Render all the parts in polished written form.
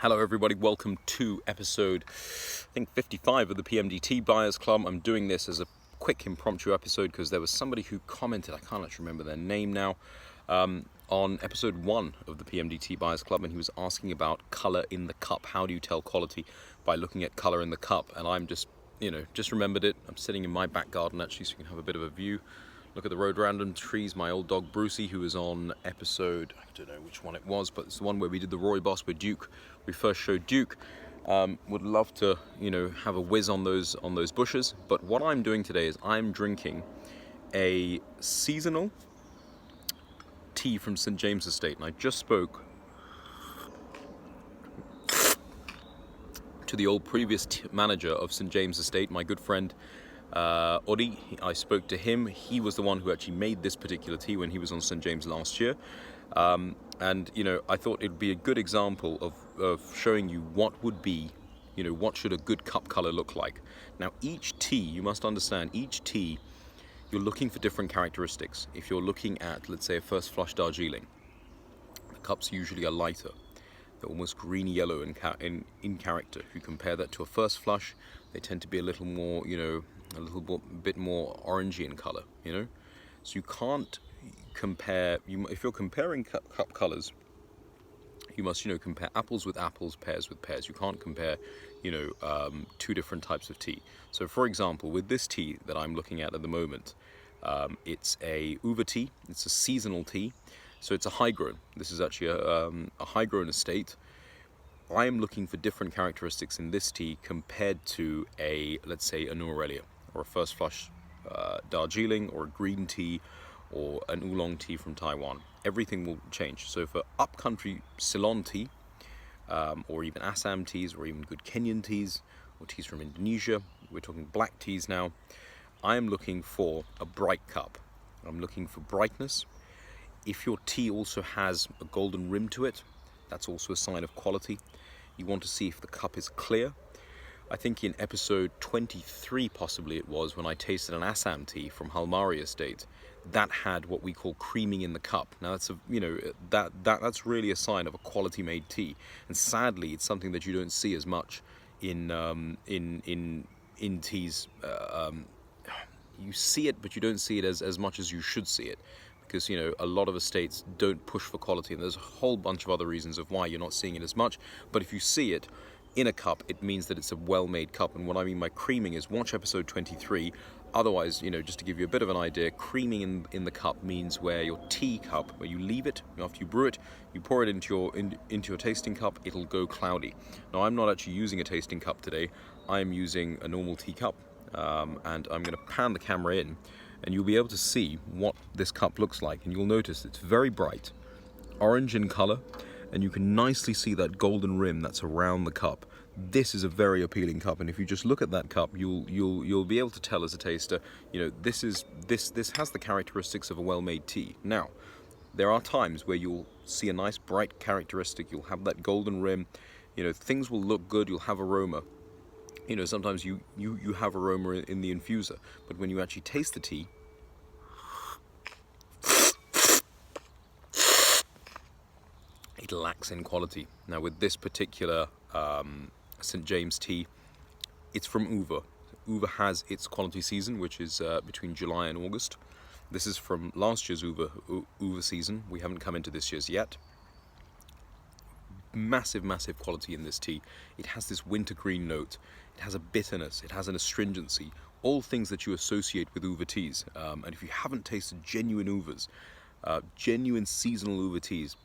Hello everybody, welcome to episode, I think 55 of the PMD Tea Buyers Club. I'm doing this as a quick impromptu episode because there was somebody who commented, I can't actually remember their name now, on episode 1 of the PMD Tea Buyers Club, and he was asking about colour in the cup. How do you tell quality by looking at colour in the cup? And I'm just remembered it. I'm sitting in my back garden actually, so you can have a bit of a view. Look at the rhododendron trees. My old dog Brucey, who was on episode, I don't know which one it was, but it's the one where we did the Roy Boss with Duke. We first showed Duke. Would love to, have a whiz on those bushes. But what I'm doing today is I'm drinking a seasonal tea from St. James Estate, and I just spoke to the old previous manager of St. James Estate, my good friend Odi. I spoke to him. He was the one who actually made this particular tea when he was on St. James last year. And I thought it would be a good example of showing you what would be, what should a good cup color look like. Now, each tea, you must understand, each tea, you're looking for different characteristics. If you're looking at, let's say, a first flush Darjeeling, the cups usually are lighter. They're almost green yellow in character. If you compare that to a first flush, they tend to be a little more, a little bit more orangey in color, So you can't compare, if you're comparing cup colors, you must, compare apples with apples, pears with pears. You can't compare, two different types of tea. So for example, with this tea that I'm looking at the moment, it's a uva tea. It's a seasonal tea. So it's a high grown. This is actually a high grown estate. I am looking for different characteristics in this tea compared to let's say, a Norelia or a first flush Darjeeling or a green tea or an oolong tea from Taiwan. Everything will change. So for upcountry Ceylon tea, or even Assam teas, or even good Kenyan teas, or teas from Indonesia, we're talking black teas now, I am looking for a bright cup. I'm looking for brightness. If your tea also has a golden rim to it, that's also a sign of quality. You want to see if the cup is clear. I think in episode 23, possibly it was, when I tasted an Assam tea from Halmari Estate, that had what we call creaming in the cup. Now that's that's really a sign of a quality made tea, and sadly, it's something that you don't see as much in teas. You see it, but you don't see it as much as you should see it, because a lot of estates don't push for quality, and there's a whole bunch of other reasons of why you're not seeing it as much. But if you see it in a cup, it means that it's a well-made cup. And what I mean by creaming is watch episode 23. Otherwise, just to give you a bit of an idea, creaming in the cup means where your tea cup, where you leave it after you brew it, you pour it into your tasting cup, it'll go cloudy. Now, I'm not actually using a tasting cup today. I'm using a normal tea cup, and I'm going to pan the camera in, and you'll be able to see what this cup looks like. And you'll notice it's very bright, orange in color, and you can nicely see that golden rim that's around the cup. This is a very appealing cup, and if you just look at that cup, you'll be able to tell as a taster, this has the characteristics of a well-made tea. Now, there are times where you'll see a nice bright characteristic. You'll have that golden rim. Things will look good. You'll have aroma. Sometimes you have aroma in the infuser, but when you actually taste the tea, it lacks in quality. Now, with this particular St. James tea, it's from Uva. Uva has its quality season, which is between July and August. This is from last year's Uva season. We haven't come into this year's yet. Massive quality in this tea. It has this wintergreen note. It has a bitterness. It has an astringency. All things that you associate with Uva teas. And if you haven't tasted genuine Uvas, genuine seasonal Uva teas,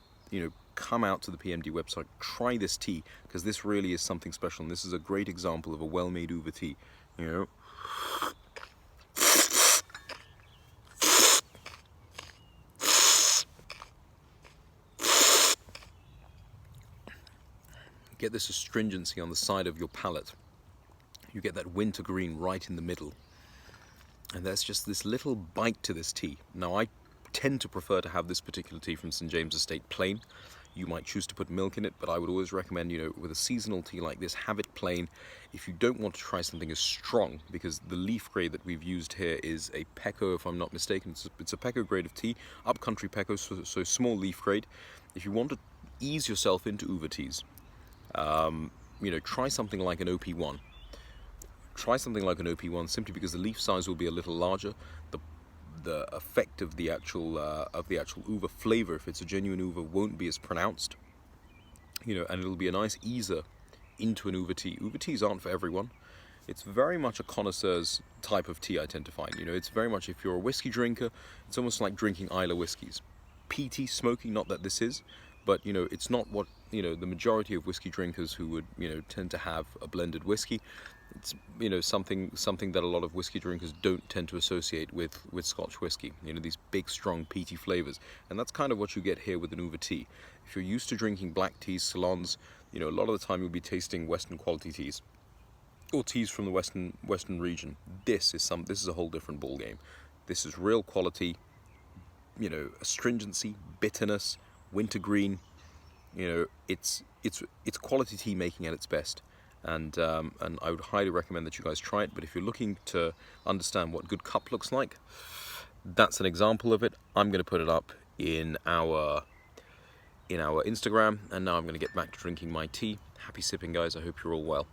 come out to the PMD website, try this tea, because this really is something special, and this is a great example of a well-made Uva tea. Get this astringency on the side of your palate. You get that wintergreen right in the middle, and there's just this little bite to this tea. Now, I tend to prefer to have this particular tea from St. James Estate plain. You might choose to put milk in it, but I would always recommend, with a seasonal tea like this, have it plain. If you don't want to try something as strong, because the leaf grade that we've used here is a Pecco, if I'm not mistaken. It's a Pecco grade of tea, upcountry Pecco, so small leaf grade. If you want to ease yourself into Uva teas, You know, try something like an OP1. Try something like an OP1 simply because the leaf size will be a little larger. The effect of the actual uva flavor, if it's a genuine uva, won't be as pronounced. You know, and it'll be a nice easer into an uva tea. Uva teas aren't for everyone. It's very much a connoisseur's type of tea, I tend to find. You know, it's very much, if you're a whiskey drinker, it's almost like drinking Islay whiskies. Peaty, smoky, not that this is, but, you know, it's not what, you know, the majority of whiskey drinkers who would, you know, tend to have a blended whiskey. It's, you know, something that a lot of whiskey drinkers don't tend to associate with Scotch whiskey. You know, these big, strong, peaty flavors. And that's kind of what you get here with an uva tea. If you're used to drinking black teas, Ceylons, you know, a lot of the time you'll be tasting Western quality teas, or teas from the Western region. This is a whole different ball game. This is real quality, you know, astringency, bitterness, wintergreen. You know, it's quality tea making at its best. And I would highly recommend that you guys try it. But if you're looking to understand what good cup looks like, that's an example of it. I'm going to put it up in our Instagram, and now I'm going to get back to drinking my tea. Happy sipping, guys. I hope you're all well.